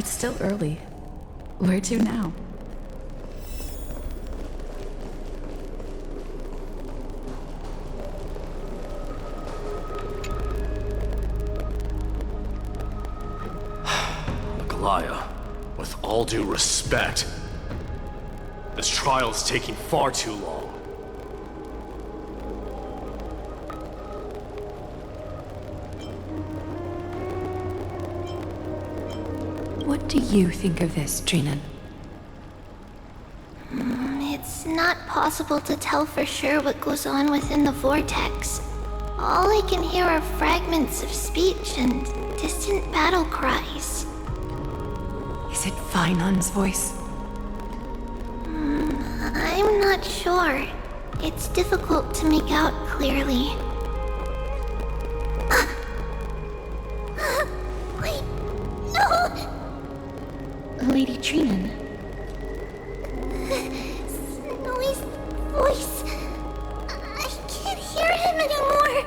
It's still early. Where to now? Aglaya, with all due respect, this trial is taking far too long. What do you think of this, Trinan? It's not possible to tell for sure what goes on within the vortex. All I can hear are fragments of speech and distant battle cries. Is it Vainon's voice? I'm not sure. It's difficult to make out clearly. Wait, no! Lady Trinan. Snowy's voice. I can't hear him anymore.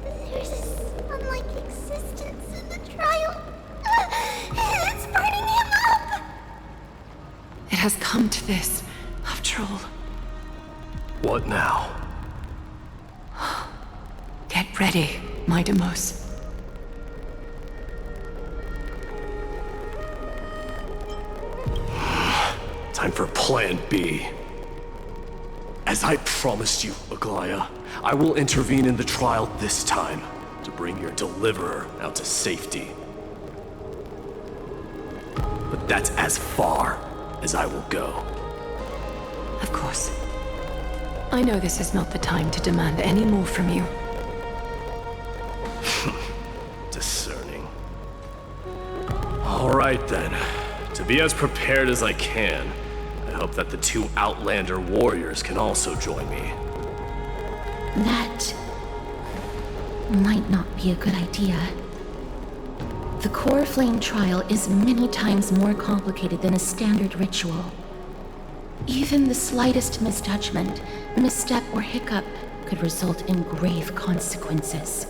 There's this unlike existence in the trial. It's burning him up. It has come to this, after all. What now? Get ready, my Demos. Time for Plan B. As I promised you, Aglaya, I will intervene in the trial this time to bring your deliverer out to safety. But that's as far as I will go. Of course. I know this is not the time to demand any more from you. Discerning. All right then. To be as prepared as I can, I hope that the two Outlander warriors can also join me. That might not be a good idea. The core flame trial is many times more complicated than a standard ritual. Even the slightest misjudgment, misstep, or hiccup could result in grave consequences.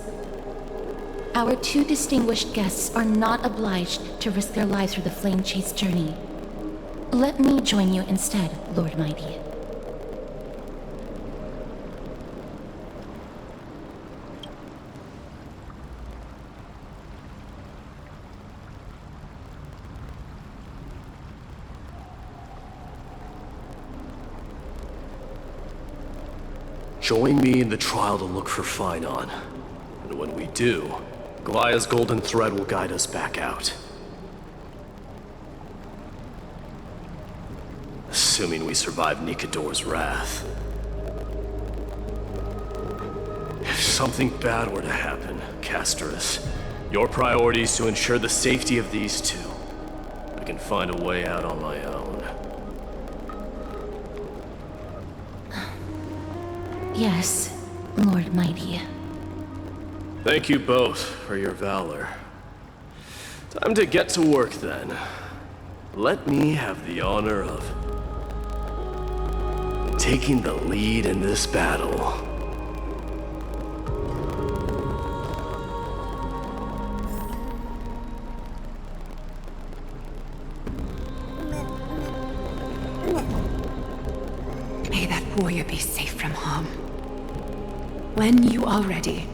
Our two distinguished guests are not obliged to risk their lives for the flame chase journey. Let me join you instead, Lord Mighty. Join me in the trial to look for Fainon. And when we do, Aglaya's golden thread will guide us back out. Assuming we survive Nikador's wrath. If something bad were to happen, Casterus, your priority is to ensure the safety of these two. I can find a way out on my own. Yes, Lord Mighty. Thank you both for your valor. Time to get to work then. Let me have the honor of taking the lead in this battle. May that warrior be safe from harm. When you are ready,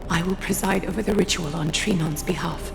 I will preside over the ritual on Trinon's behalf.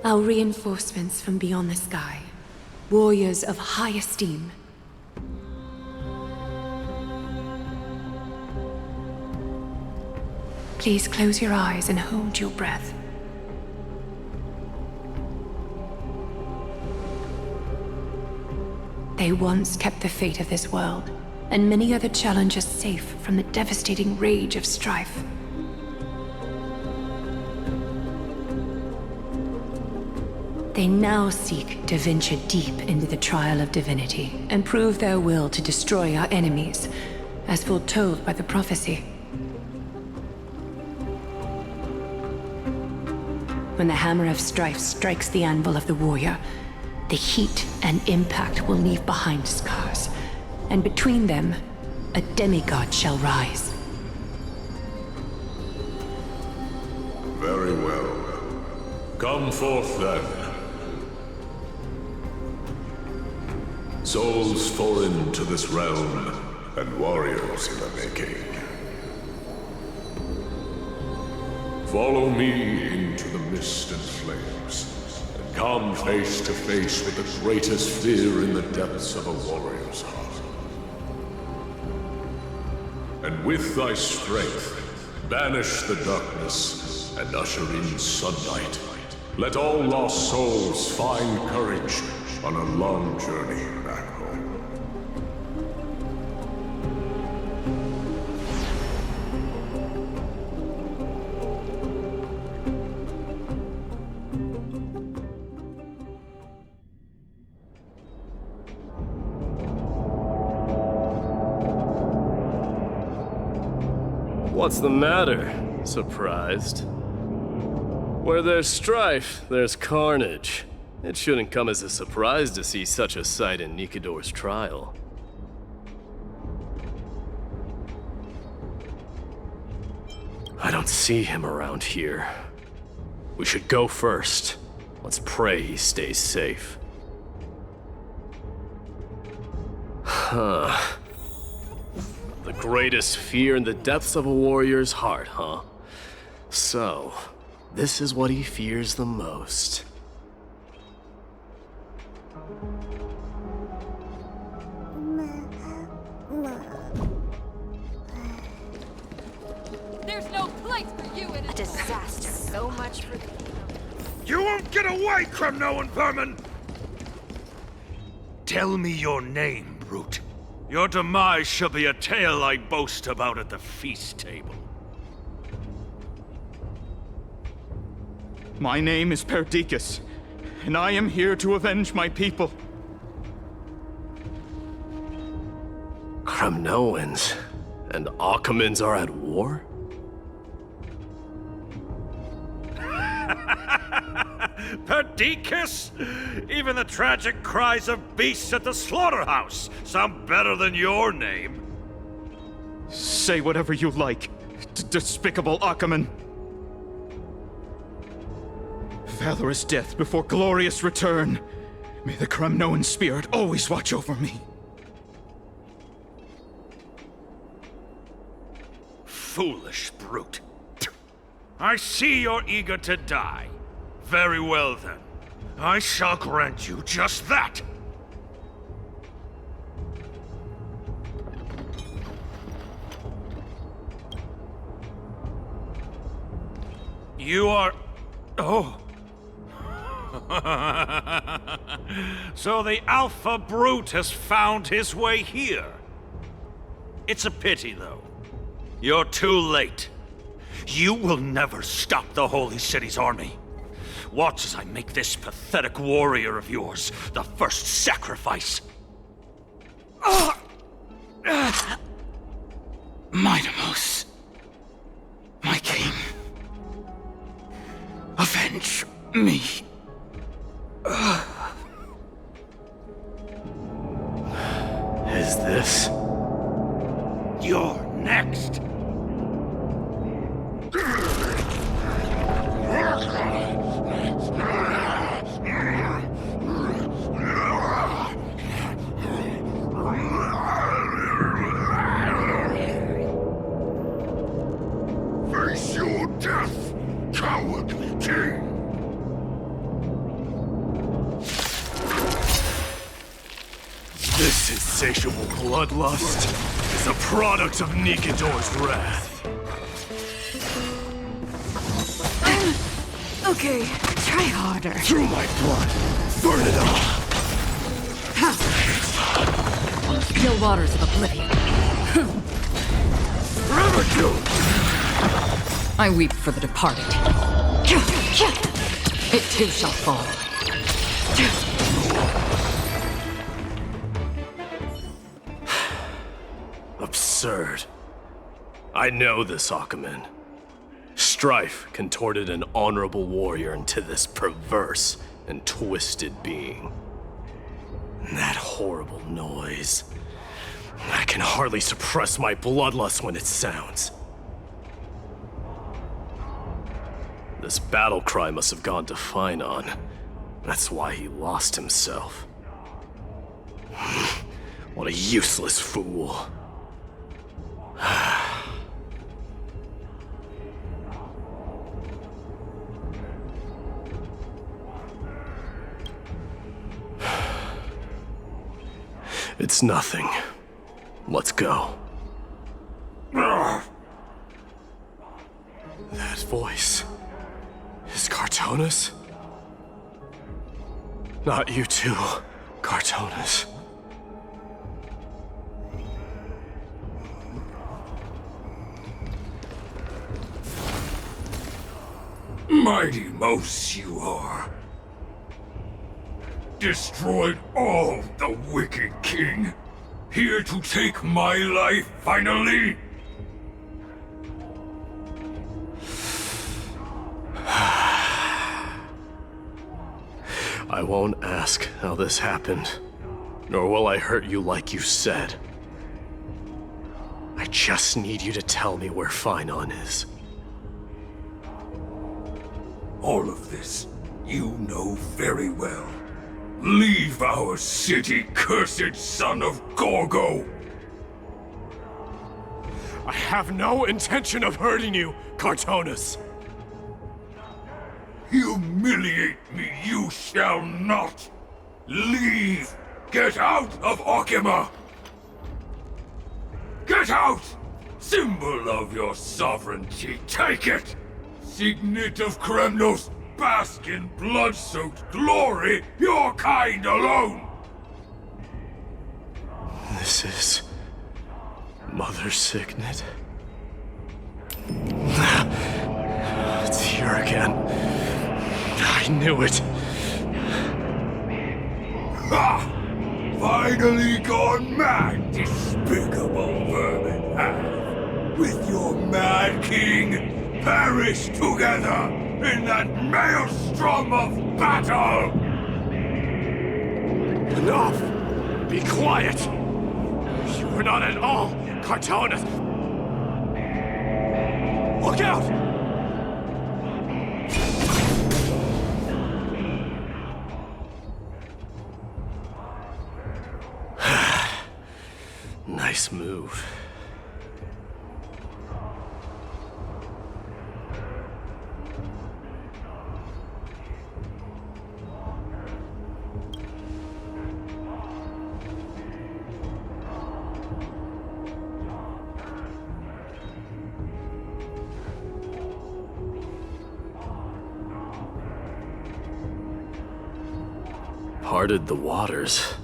Our reinforcements from beyond the sky. Warriors of high esteem. Please close your eyes and hold your breath. They once kept the fate of this world, and many other challengers safe from the devastating rage of strife. They now seek to venture deep into the trial of divinity and prove their will to destroy our enemies, as foretold by the prophecy. When the hammer of strife strikes the anvil of the warrior, the heat and impact will leave behind scars, and between them, a demigod shall rise. Very well. Come forth then. Souls foreign to this realm, and warriors in the making. Follow me into the mist and flames, and come face to face with the greatest fear in the depths of a warrior's heart. And with thy strength, banish the darkness and usher in sunlight. Let all lost souls find courage on a long journey back home. What's the matter? Surprised? Where there's strife, there's carnage. It shouldn't come as a surprise to see such a sight in Nikidor's trial. I don't see him around here. We should go first. Let's pray he stays safe. Huh. The greatest fear in the depths of a warrior's heart, huh? So, this is what he fears the most. There's no place for you in a disaster. So much for... You won't get away, Kremnoan vermin! Tell me your name, brute. Your demise shall be a tale I boast about at the feast table. My name is Perdicus, and I am here to avenge my people. Kremnoans and Akamans are at war? Perdicus? Even the tragic cries of beasts at the slaughterhouse sound better than your name. Say whatever you like, despicable Akaman. Valorous death before glorious return. May the Kremnoan spirit always watch over me. Foolish brute. I see you're eager to die. Very well then. I shall grant you just that. You are... Oh. So the Alpha Brute has found his way here. It's a pity, though. You're too late. You will never stop the Holy City's army. Watch as I make this pathetic warrior of yours the first sacrifice. Minimos, my king, avenge me. Is this? You're next. Face your death, cowardly king! This insatiable bloodlust is a product of Nikidor's wrath. Okay, try harder. Through my blood, burn it up! Ha! Still waters of oblivion. I weep for the departed. It too shall fall. Absurd. I know this, Akumen. Strife contorted an honorable warrior into this perverse and twisted being. And that horrible noise. I can hardly suppress my bloodlust when it sounds. This battle cry must have gone to Finon. That's why he lost himself. What a useless fool. It's nothing. Let's go. That voice is Cartonis? Not you too, Cartonis. Mighty Mouse you are. Destroyed all the wicked king. Here to take my life finally. I won't ask how this happened, nor will I hurt you like you said. I just need you to tell me where Finon is. All of this you know very well. Leave our city, cursed son of Gorgo! I have no intention of hurting you, Cartonis. Humiliate me you shall not! Leave! Get out of Okima! Get out! Symbol of your sovereignty, take it! Signet of Kremnos, bask in blood-soaked glory, your kind alone! This is... Mother Signet? It's here again. I knew it. Ha! Finally gone mad, despicable vermin have! With your mad king, perish together in that maelstrom of battle! Enough! Be quiet! You are not at all Cartonis! Look out! Nice move. Parted the waters.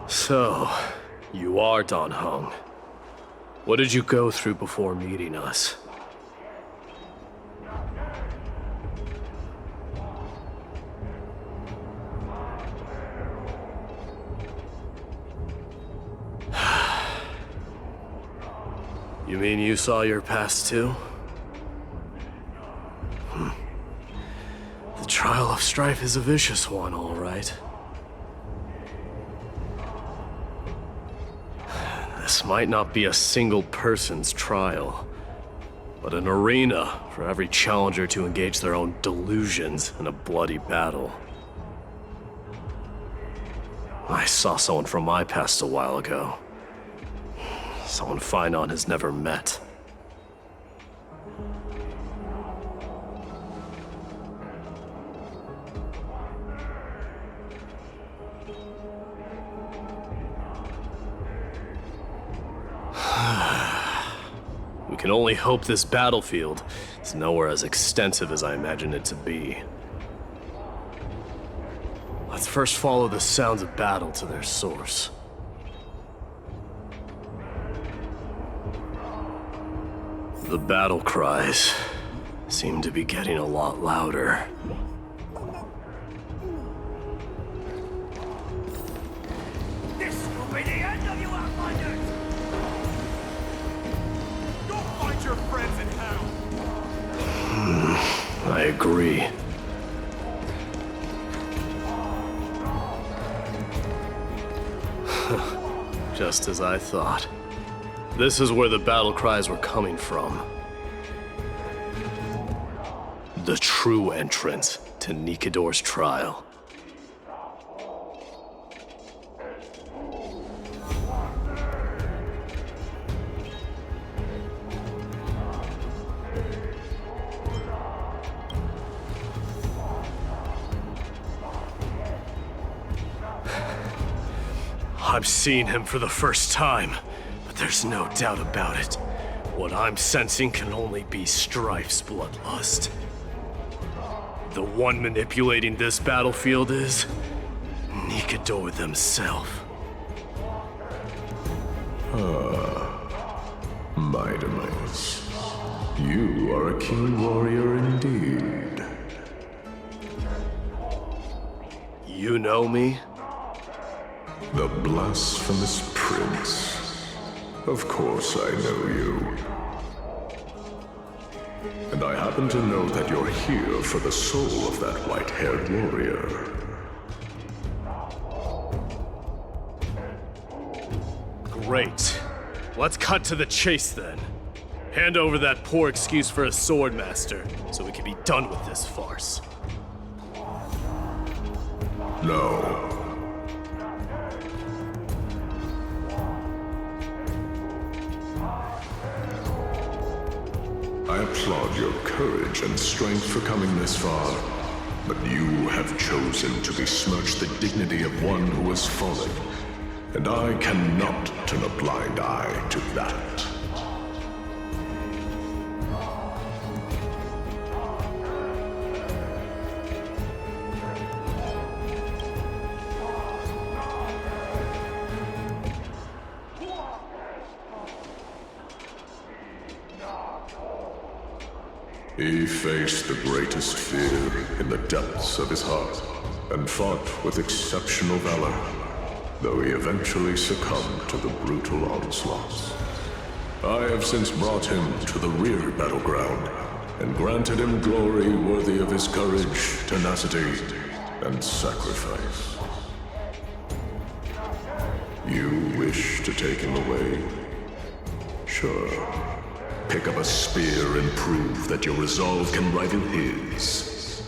So, you are Dan Heng. What did you go through before meeting us? You mean you saw your past too? The trial of strife is a vicious one, all right. This might not be a single person's trial, but an arena for every challenger to engage their own delusions in a bloody battle. I saw someone from my past a while ago. Someone Finon has never met. We can only hope this battlefield is nowhere as extensive as I imagined it to be. Let's first follow the sounds of battle to their source. The battle cries seem to be getting a lot louder. This will be the end of you, Outlanders! Go find your friends in hell! I agree. Just as I thought. This is where the battle cries were coming from. The true entrance to Nikador's trial. I'm seeing him for the first time, but there's no doubt about it. What I'm sensing can only be Strife's bloodlust. The one manipulating this battlefield is Nikador themselves. Mightimus, you are a keen warrior indeed. You know me? The blasphemous prince. Of course I know you. And I happen to know that you're here for the soul of that white-haired warrior. Great. Let's cut to the chase then. Hand over that poor excuse for a swordmaster, so we can be done with this farce. No. I applaud your courage and strength for coming this far, but you have chosen to besmirch the dignity of one who has fallen, and I cannot turn a blind eye to that. He faced the greatest fear in the depths of his heart, and fought with exceptional valor, though he eventually succumbed to the brutal onslaughts. I have since brought him to the rear battleground, and granted him glory worthy of his courage, tenacity, and sacrifice. You wish to take him away? Sure. Pick up a spear and prove that your resolve can rival his.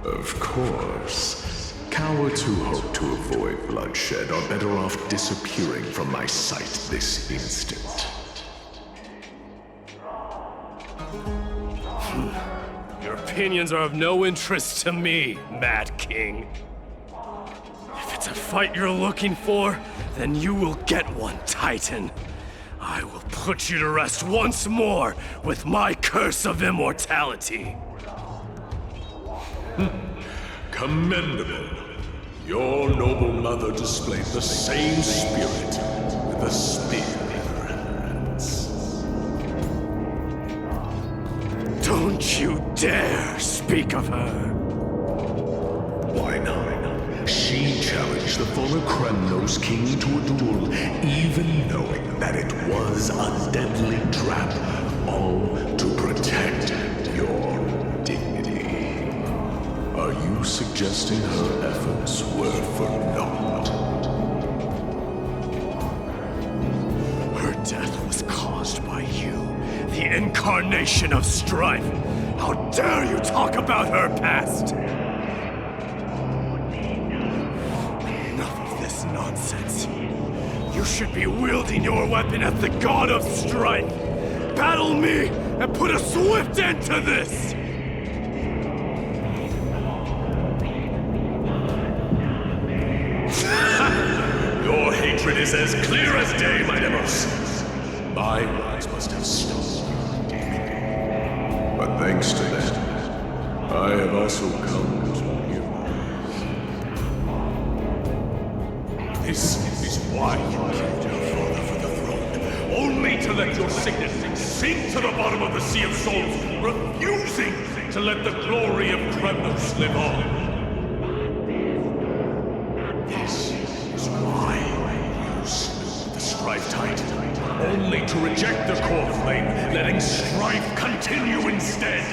Of course, cowards who hope to avoid bloodshed are better off disappearing from my sight this instant. Your opinions are of no interest to me, Mad King. If it's a fight you're looking for, then you will get one, Titan. I will put you to rest once more with my curse of immortality. Commendable. Your noble mother displayed the same spirit with a spear in her hands. Don't you dare speak of her. Why not? She challenged the former Kremnos king to a duel, even knowing that it was a deadly trap, all to protect your dignity. Are you suggesting her efforts were for naught? Her death was caused by you, the incarnation of strife. How dare you talk about her past? Nonsense. You should be wielding your weapon as the god of strife. Battle me and put a swift end to this! Your hatred is as clear as day, Mightimus. my words must have stopped you. But thanks to them, I have also come to realize. This is why you killed your father for the throne, only to let your signet sink to the bottom of the Sea of Souls, refusing to let the glory of Kremnos live on. This is why you slew the Strife Titan, only to reject the core flame, letting strife continue instead.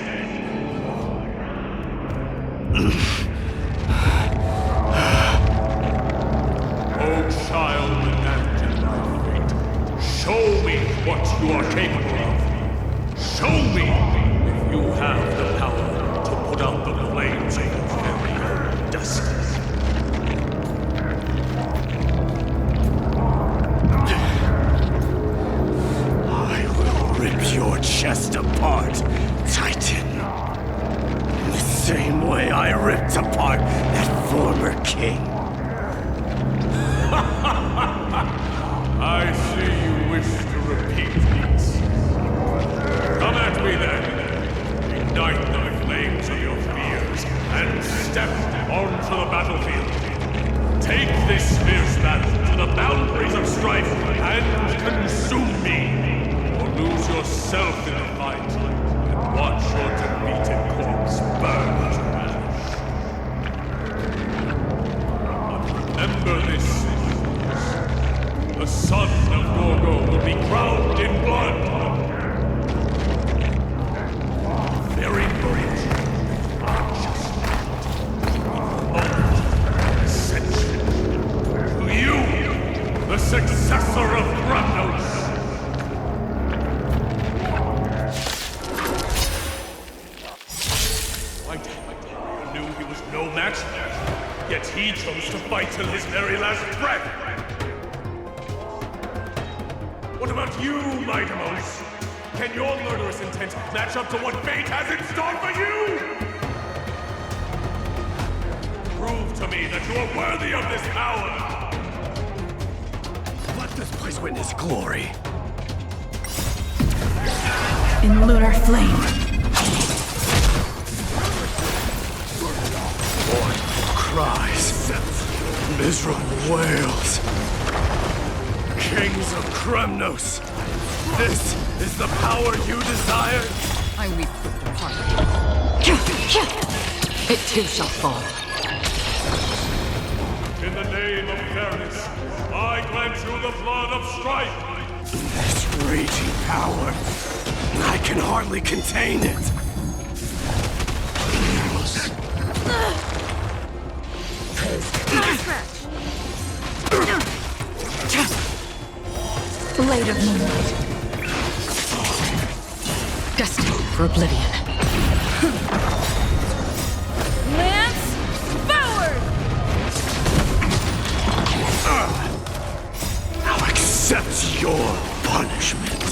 Oh, child, enact in my fate. Show me what you are capable of. Show me if you have the power to put out the flames of your very own destiny. Rip your chest apart, Titan. In the same way I ripped apart that former king. I see you wish to repeat these. Come at me then. Ignite the flames of your fears and step onto the battlefield. Take this fierce battle to the boundaries of strife and consume me. Lose yourself in the fight, and watch your defeated corpse burn to ash. But remember this, the son of Gorgo will be crowned in blood. Very bridge are just ascension. To you, the successor of Kremnos. Yet he chose to fight till his very last breath! What about you, Mightimos? Can your murderous intent match up to what fate has in store for you? Prove to me that you are worthy of this power! Let this place witness glory. In lunar flame. Cries, miserable wails. Kings of Kremnos, this is the power you desire? I weep for the Parte. It too shall fall. In the name of fairness, I grant you the blood of strife. This raging power, I can hardly contain it. Blade of moonlight. Destined for oblivion. Lance, forward! Now accept your punishment.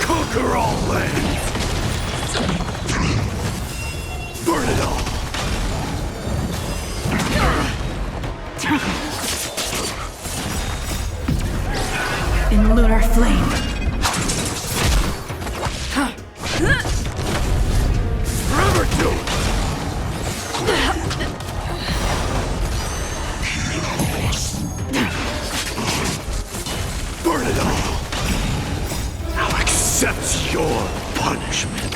Conquer all lands. Burn it all. In lunar flame. Forever do it! Burn it all. Now accept your punishment.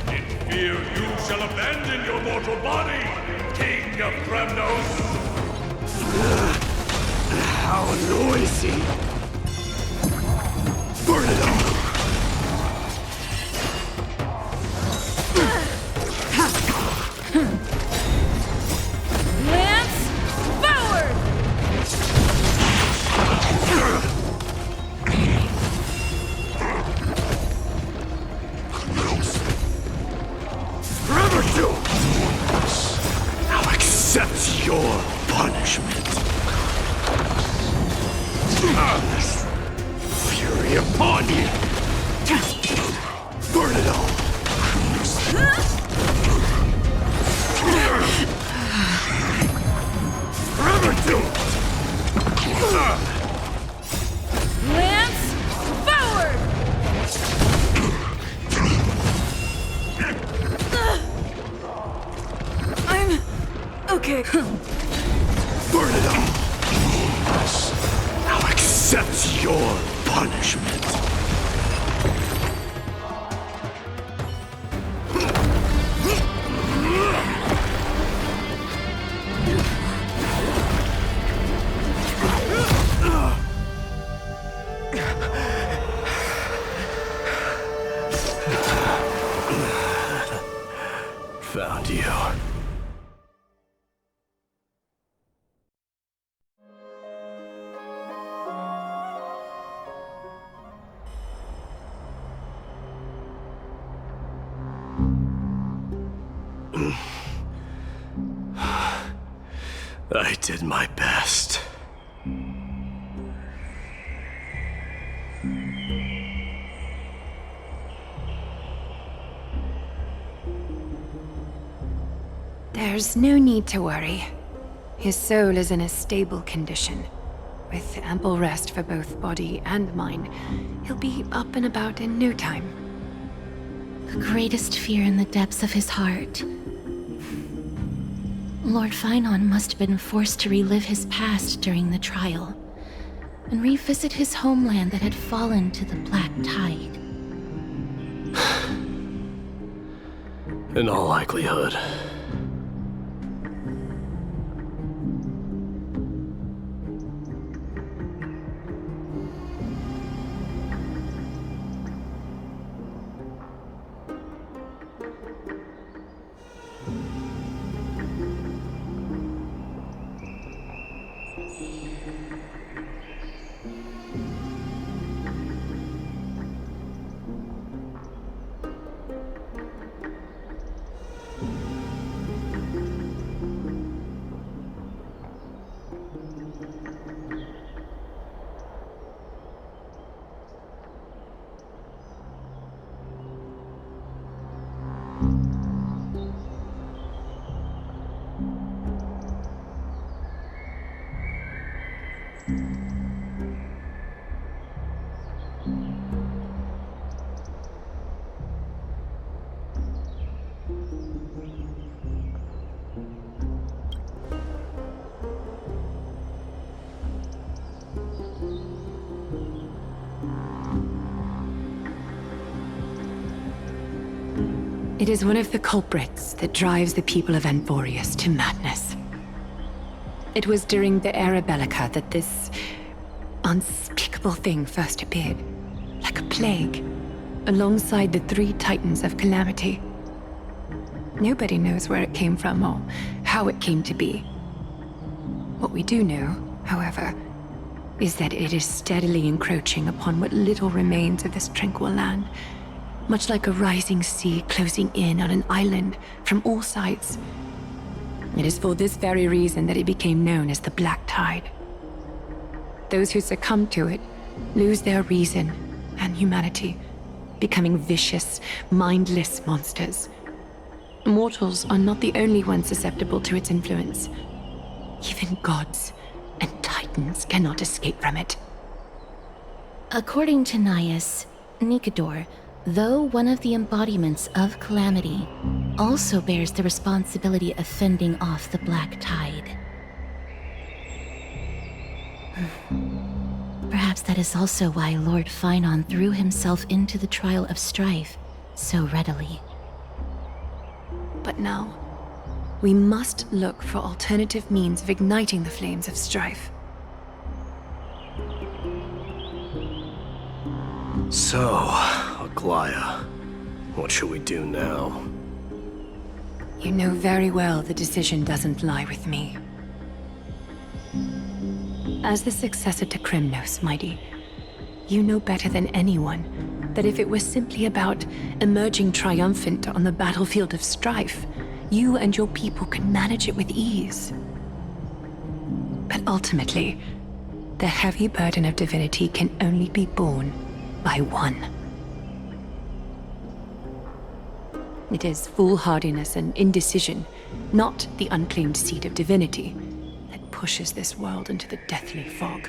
In fear you shall abandon your mortal body, King of Kremnos! How noisy! Burn it all! Lance, forward! Forever do it! Now accept your punishment. Fury upon you! Burn it all! Forever do it! Burn it up! Now accept your punishment. Found you. I did my best. There's no need to worry. His soul is in a stable condition. With ample rest for both body and mind, he'll be up and about in no time. The greatest fear in the depths of his heart. Lord Finon must have been forced to relive his past during the trial, and revisit his homeland that had fallen to the Black Tide. In all likelihood. It is one of the culprits that drives the people of Anvorius to madness. It was during the Era Bellica that this unspeakable thing first appeared, like a plague, alongside the three titans of calamity. Nobody knows where it came from or how it came to be. What we do know, however, is that it is steadily encroaching upon what little remains of this tranquil land, much like a rising sea closing in on an island from all sides. It is for this very reason that it became known as the Black Tide. Those who succumb to it lose their reason and humanity, becoming vicious, mindless monsters. Mortals are not the only ones susceptible to its influence. Even gods and titans cannot escape from it. According to Naius, Nikador, though one of the embodiments of calamity, also bears the responsibility of fending off the Black Tide. Perhaps that is also why Lord Finon threw himself into the trial of strife so readily. But now, we must look for alternative means of igniting the flames of strife. So, Aglaya, what should we do now? You know very well the decision doesn't lie with me. As the successor to Krymnos, Mighty, you know better than anyone that if it was simply about emerging triumphant on the battlefield of strife, you and your people could manage it with ease. But ultimately, the heavy burden of divinity can only be borne by one. It is foolhardiness and indecision, not the unclaimed seed of divinity, that pushes this world into the deathly fog.